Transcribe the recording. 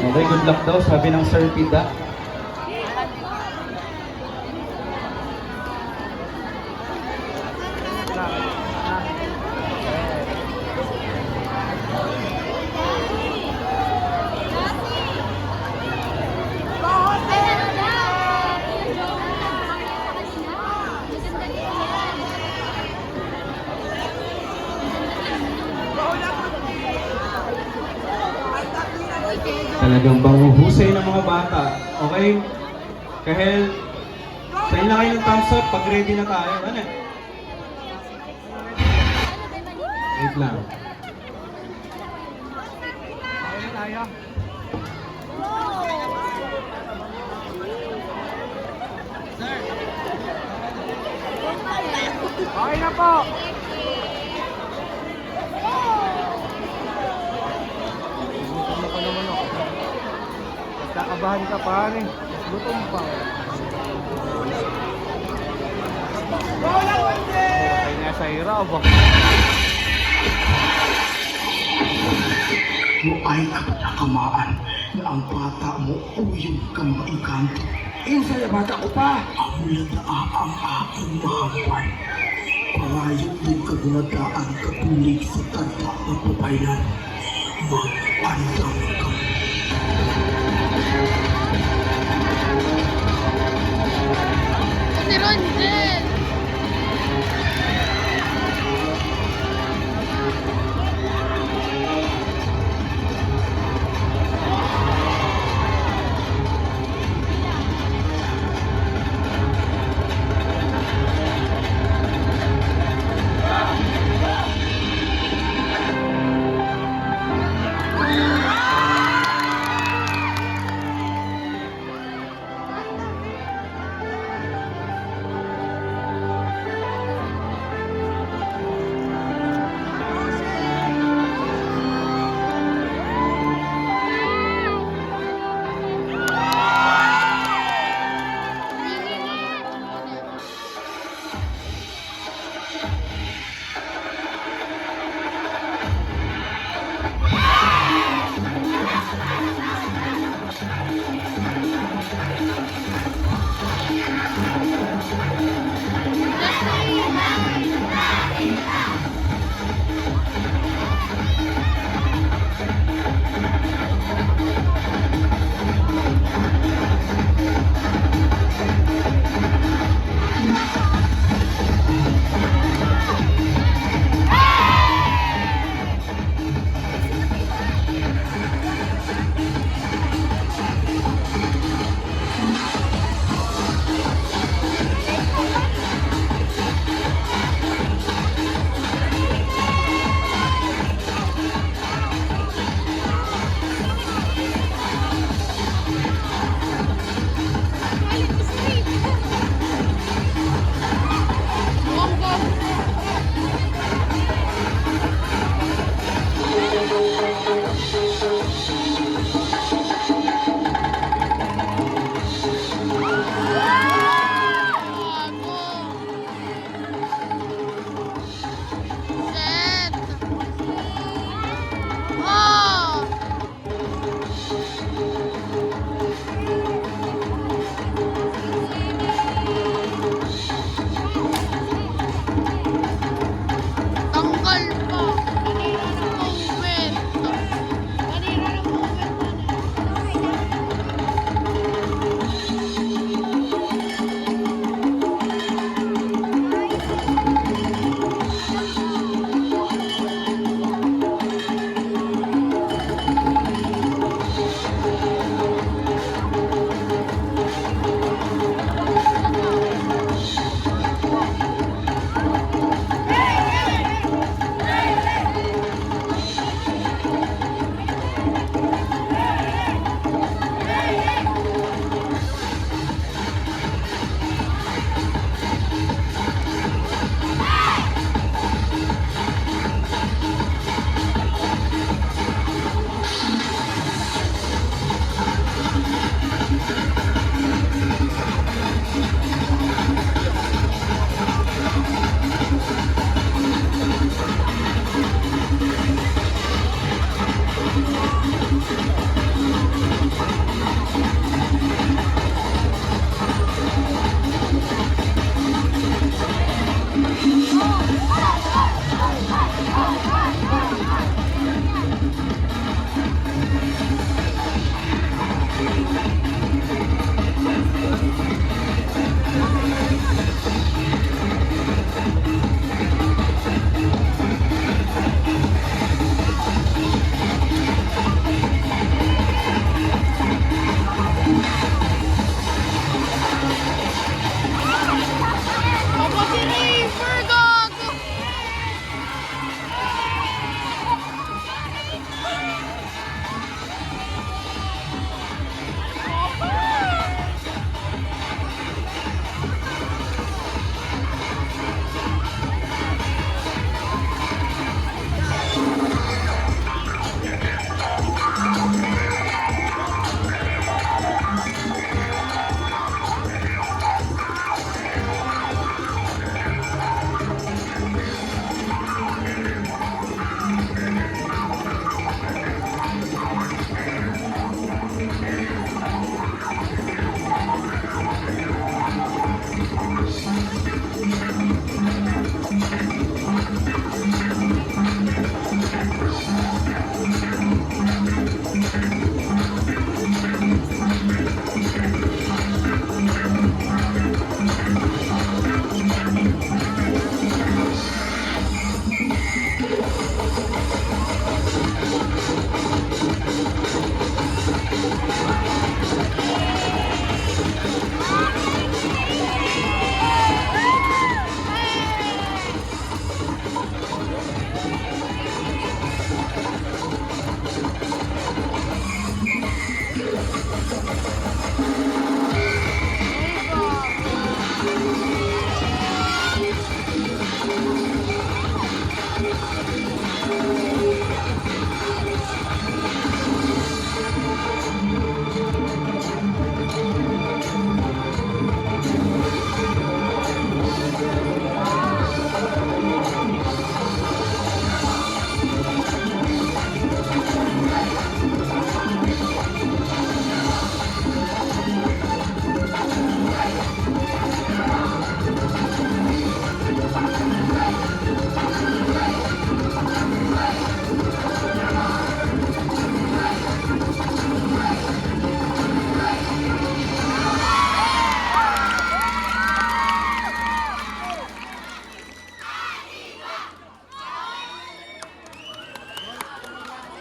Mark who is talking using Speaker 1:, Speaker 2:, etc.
Speaker 1: Okay, good luck daw, sabi ng Sir Pida. Talagang banguhusay ng mga bata. Okay? Kahel, sa'yo na kayo ng thumbs up pag ready na tayo. Ano? Wait lang.
Speaker 2: Okay na tayo. Sir. Okay na po. Gutom na pa naman ako. Kakabahan ka pa rin. Gutom pa. Okay na sa hirap.
Speaker 3: Mo ay napakamaan na ang bata mo uyong ka mga engkanto. Sa'yo bata ko pa. Ang ladaa ang aking mahampan. Parayot din kagunadaan katulig sa tanda ng pabaylan. Magpandang ka.
Speaker 4: Si Ronjel!